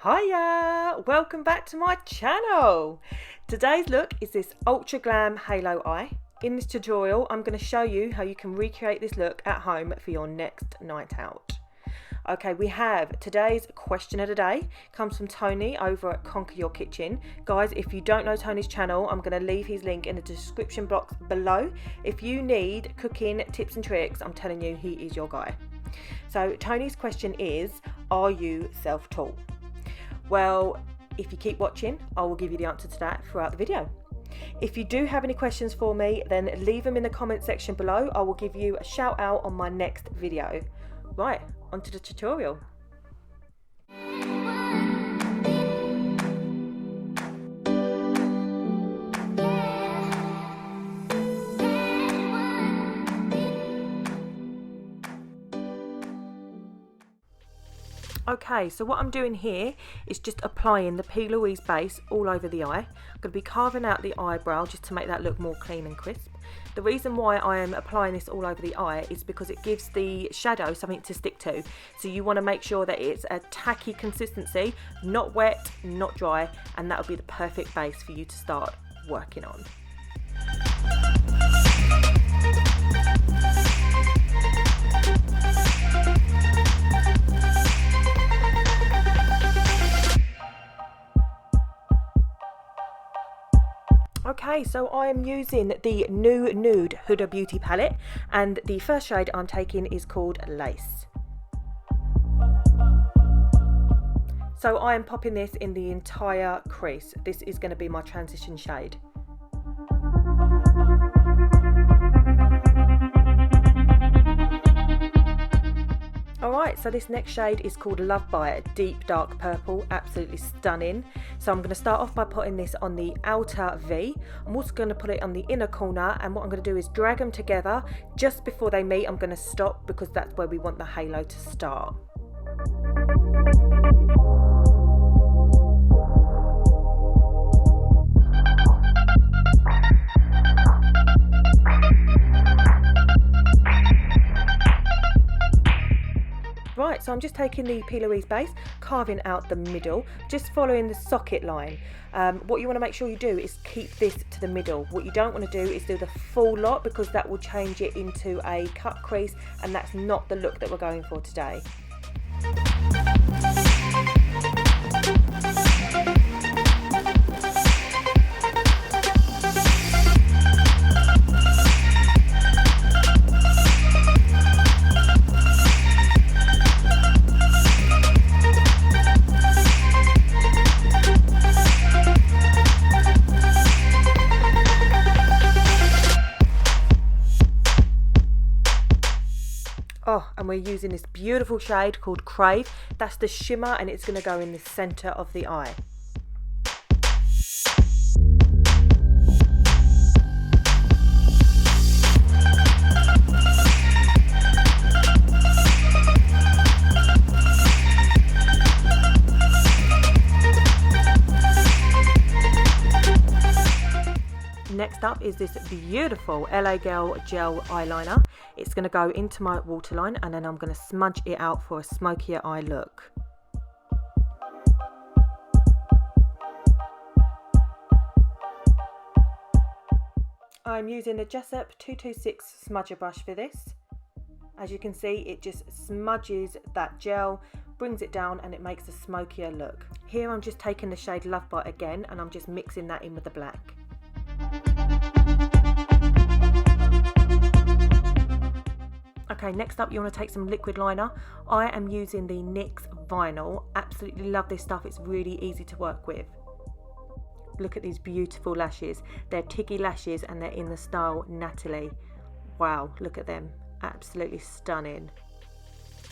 Hiya! Welcome back to my channel. Today's look is this Ultra Glam Halo Eye. In this tutorial, I'm going to show you how you can recreate this look at home for your next night out. Okay, we have today's question of the day. Comes from Tony over at Conquer Your Kitchen. Guys, if you don't know Tony's channel, I'm going to leave his link in the description box below. If you need cooking tips and tricks, I'm telling you, he is your guy. So Tony's question is, are you self-taught? Well, if you keep watching, I will give you the answer to that throughout the video. If you do have any questions for me, then leave them in the comment section below. I will give you a shout out on my next video. Right, onto the tutorial. Okay, so what I'm doing here is just applying the P.Louise base all over the eye. I'm going to be carving out the eyebrow just to make that look more clean and crisp. The reason why I am applying this all over the eye is because it gives the shadow something to stick to. So you want to make sure that it's a tacky consistency, not wet, not dry, and that will be the perfect base for you to start working on. Okay, so I am using the New Nude Huda Beauty palette, and the first shade I'm taking is called Lace. So I am popping this in the entire crease. This is going to be my transition shade. Alright, so this next shade is called Love Bite, deep dark purple, absolutely stunning. So I'm going to start off by putting this on the outer V. I'm also going to put it on the inner corner, and what I'm going to do is drag them together. Just before they meet, I'm going to stop because that's where we want the halo to start. Right, so I'm just taking the P.Louise base, carving out the middle, just following the socket line. What you want to make sure you do is keep this to the middle. What you don't want to do is do the full lot, because that will change it into a cut crease, and that's not the look that we're going for today. Oh, and we're using this beautiful shade called Crave. That's the shimmer, and it's going to go in the center of the eye. Next up is this beautiful LA Girl gel eyeliner. It's going to go into my waterline, and then I'm going to smudge it out for a smokier eye look. I'm using the Jessup 226 smudger brush for this. As you can see, it just smudges that gel, brings it down, and it makes a smokier look. Here I'm just taking the shade Love Bite again, and I'm just mixing that in with the black. Okay, next up you want to take some liquid liner. I am using the NYX Vinyl. Absolutely love this stuff. It's really easy to work with. Look at these beautiful lashes. They're Tiggy Lashes, and they're in the style Natalie. Wow, look at them. Absolutely stunning.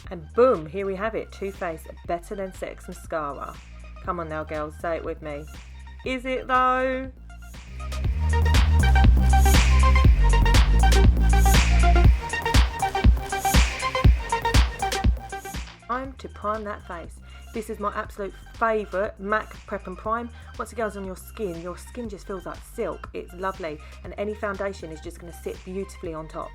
And boom, here we have it. Too Faced Better Than Sex Mascara. Come on now, girls, say it with me. Is it though? Time to prime that face. This is my absolute favourite MAC Prep and Prime. Once it goes on your skin just feels like silk. It's lovely, and any foundation is just going to sit beautifully on top.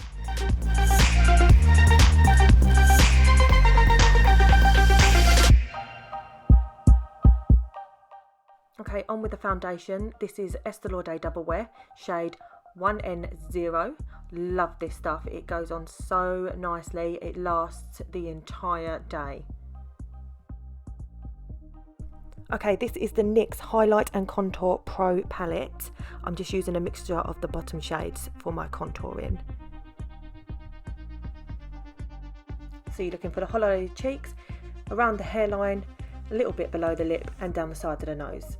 Okay, on with the foundation. This is Estee Lauder Double Wear, shade 1N0. Love this stuff. It goes on so nicely. It lasts the entire day. Okay, this is the NYX Highlight and Contour Pro Palette. I'm just using a mixture of the bottom shades for my contouring. So you're looking for the hollow cheeks, around the hairline, a little bit below the lip and down the side of the nose.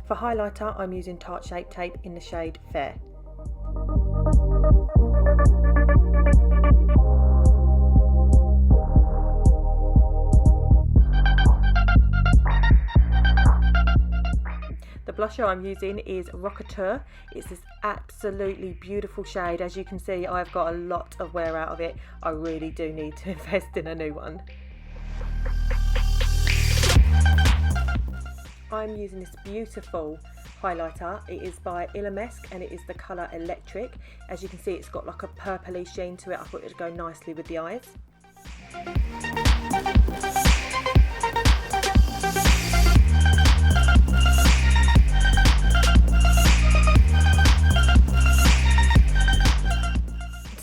For highlighter, I'm using Tarte Shape Tape in the shade Fair. The blusher I'm using is Rockateur. It's this absolutely beautiful shade. As you can see, I've got a lot of wear out of it. I really do need to invest in a new one. I'm using this beautiful highlighter. It is by M.A.C and it is the colour Electric. As you can see, it's got like a purpley sheen to it. I thought it would go nicely with the eyes.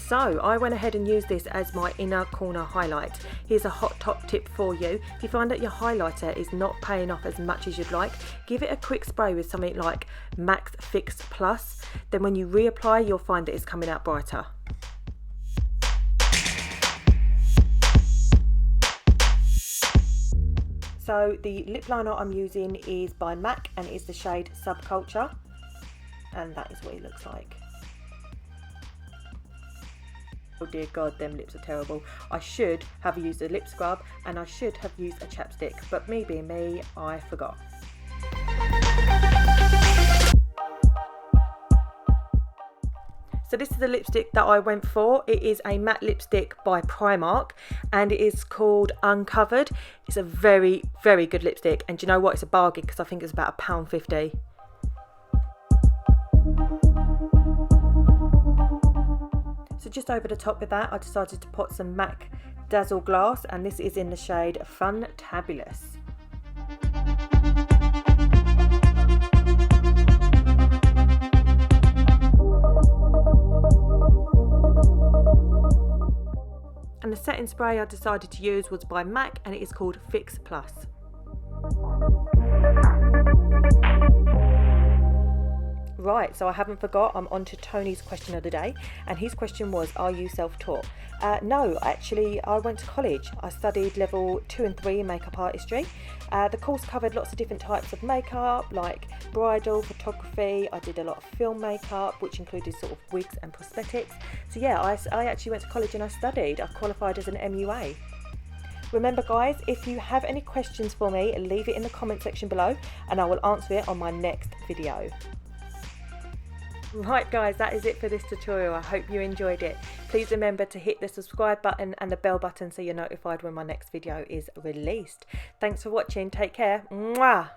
So I went ahead and used this as my inner corner highlight. Here's a hot top tip for you. If you find that your highlighter is not paying off as much as you'd like, give it a quick spray with something like M.A.C Fix Plus. Then when you reapply, you'll find that it's coming out brighter. So the lip liner I'm using is by M.A.C and it is the shade Subculture. And that is what it looks like. Oh dear God, them lips are terrible. I should have used a lip scrub and I should have used a chapstick, but me being me, I forgot. So this is the lipstick that I went for. It is a matte lipstick by Primark and it is called Uncovered. It's a very, very good lipstick, and do you know what? It's a bargain because I think it's about £1.50. So just over the top with that, I decided to put some M.A.C Dazzleglass, and this is in the shade Funtabulous. And the setting spray I decided to use was by M.A.C and it is called Fix Plus. Right, so I haven't forgot, I'm on to Tony's question of the day, and his question was, are you self-taught? No, actually I went to college. I studied level 2 and 3 in makeup artistry. The course covered lots of different types of makeup, like bridal, photography. I did a lot of film makeup, which included sort of wigs and prosthetics. So yeah, I actually went to college and I studied. I qualified as an MUA. Remember guys, if you have any questions for me, leave it in the comment section below and I will answer it on my next video. Right guys, that is it for this tutorial. I hope you enjoyed it. Please remember to hit the subscribe button and the bell button so you're notified when my next video is released. Thanks for watching. Take care. Mwah!